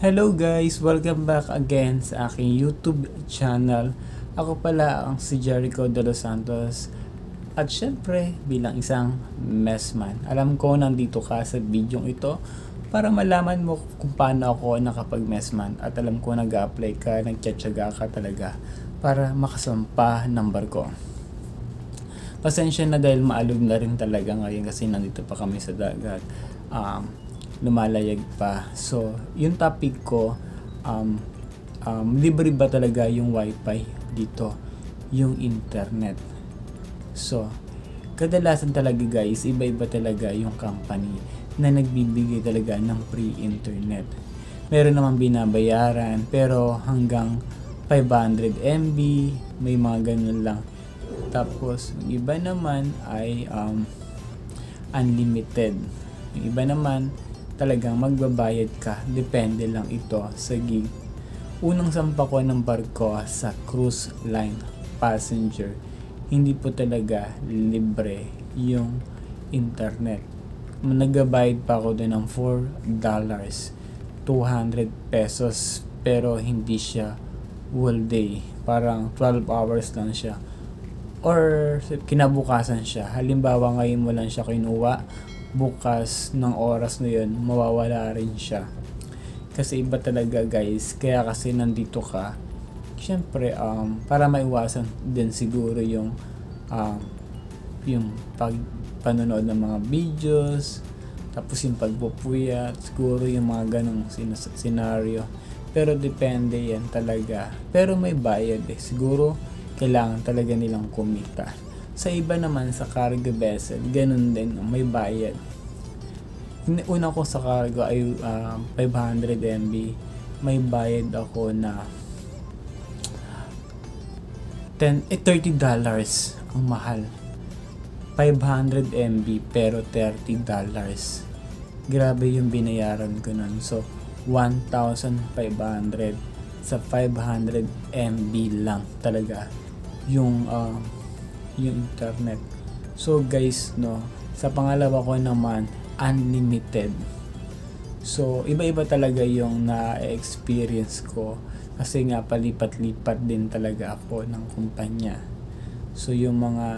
Hello guys! Welcome back again sa aking YouTube channel. Ako pala ang si Jericho de los Santos at syempre bilang isang messman. Alam ko nandito ka sa video ito para malaman mo kung paano ako nakapag-messman at alam ko nag-a-apply ka, nagtsatsaga ka talaga para makasampa ng barko. Pasensya na dahil maalog na rin talaga ngayon kasi nandito pa kami sa dagat. Lumalayag pa. So, yung topic ko, libre ba talaga yung wifi dito? Yung internet. So, kadalasan talaga guys, iba-iba talaga yung company na nagbibigay talaga ng free internet. Meron naman binabayaran, pero hanggang 500 MB, may mga ganun lang. Tapos, yung iba naman ay unlimited. Yung iba naman, talagang magbabayad ka. Depende lang ito sa gig. Unang sampa ko ng barko sa cruise line passenger, hindi po talaga libre yung internet. Nagbabayad pa ako doon ng $4, 200 pesos, pero hindi siya whole day. Parang 12 hours lang siya. Or kinabukasan siya. Halimbawa ngayon mo lang siya kinuha, bukas ng oras na yun, mawawala rin siya. Kasi iba talaga guys, kaya kasi nandito ka, syempre para maiwasan din siguro yung panonood ng mga videos, tapos yung pagpupuyat, siguro yung mga ganong scenario. Pero depende yan talaga. Pero may bayad siguro kailangan talaga nilang kumita. Sa iba naman sa cargo vessel, ganun din, may bayad. Una ko sa cargo ay 500 MB. May bayad ako na $30 ang mahal. 500 MB pero $30. Grabe yung binayaran ko nun. So, 1,500 sa 500 MB lang talaga yung internet. So guys, no, sa pangalawa ko naman, unlimited. So iba-iba talaga yung na-experience ko kasi nga palipat-lipat din talaga ako ng kumpanya. So yung mga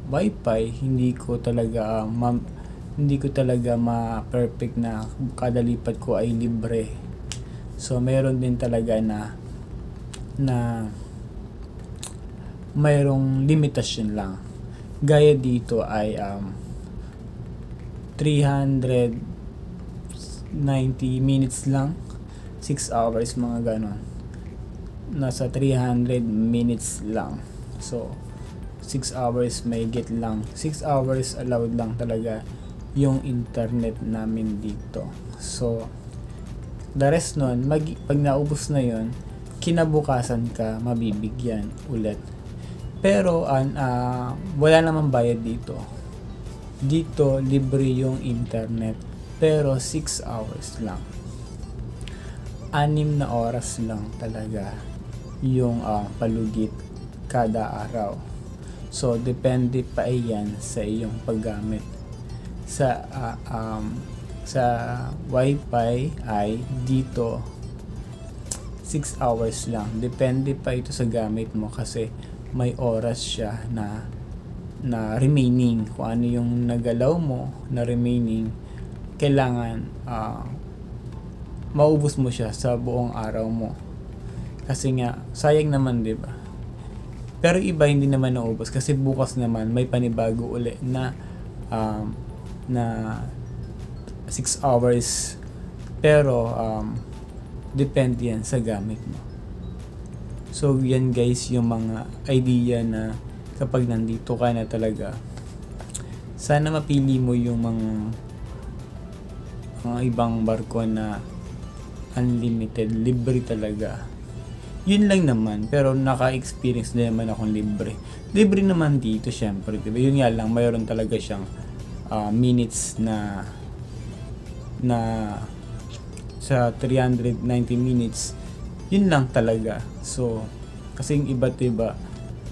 wifi, hindi ko talaga ma-perfect na kada lipat ko ay libre. So meron din talaga na mayroong limitasyon lang. Gaya dito ay 390 minutes lang, 6 hours mga ganon. Nasa 300 minutes lang. So 6 hours may get lang. 6 hours allowed lang talaga yung internet namin dito. So the rest nun, pag naubos na yon, kinabukasan ka mabibigyan ulit. Pero wala namang bayad dito. Dito libre yung internet, pero 6 hours lang. 6 na oras lang talaga yung palugit kada araw. So depende pa iyan sa iyong paggamit. Sa wifi ay dito 6 hours lang. Depende pa ito sa gamit mo kasi may oras siya na remaining. Kung ano yung nagalaw mo na remaining, kailangan maubos mo siya sa buong araw mo. Kasi nga, sayang naman, di ba? Pero iba hindi naman naubos kasi bukas naman may panibago uli na 6 hours. Pero depende yan sa gamit mo. So yan guys yung mga idea na kapag nandito ka na talaga, sana mapili mo yung mga ibang barko na unlimited, libre talaga. Yun lang naman, pero naka-experience din naman akong libre. Libre naman dito syempre, diba? Yun nga lang, mayroon talaga siyang minutes na sa 390 minutes. Yun lang talaga. So, kasing iba't iba,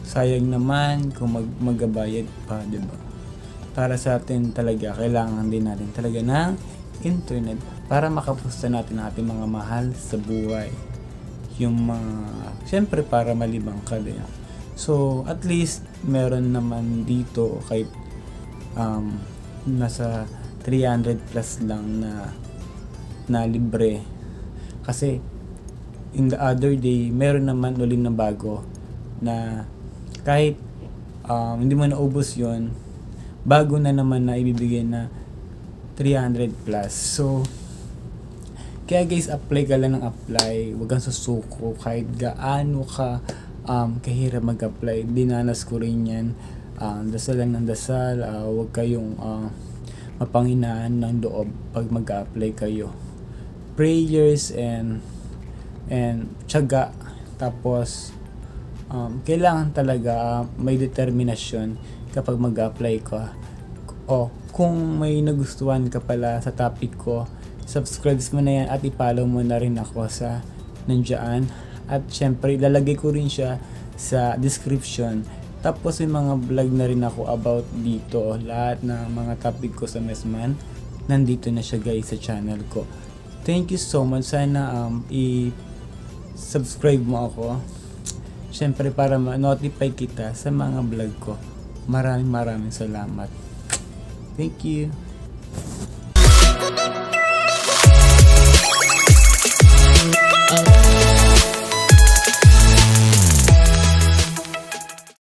sayang naman kung magabayad pa, diba? Para sa atin talaga, kailangan din natin talaga ng internet. para makapusta natin ang ating mga mahal sa buhay. Yung mga, syempre para malibang ka din. So, at least, meron naman dito kahit nasa 300 plus lang na libre. Kasi, in the other day, meron naman ulit na bago na kahit hindi mo naubos yon, bago na naman na ibibigay na 300 plus. So, kaya guys, apply ka lang ng apply. Huwag kang susuko kahit gaano ka kahirap mag-apply. Dinanas ko rin yan. Dasal lang ng dasal. Huwag kayong mapanghinaan ng loob pag mag-apply kayo. Prayers and tiyaga. Tapos kailangan talaga may determinasyon kapag mag-apply ka. Kung may nagustuhan ka pala sa topic ko, subscribe mo na yan at i-follow mo na rin ako sa nandiyan. At syempre, ilalagay ko rin siya sa description. Tapos may mga vlog na rin ako about dito. Lahat ng mga topic ko sa Messman, nandito na siya guys sa channel ko. Thank you so much. Sana i-subscribe mo ako. Syempre para ma-notify kita sa mga vlog ko. Maraming salamat. Thank you.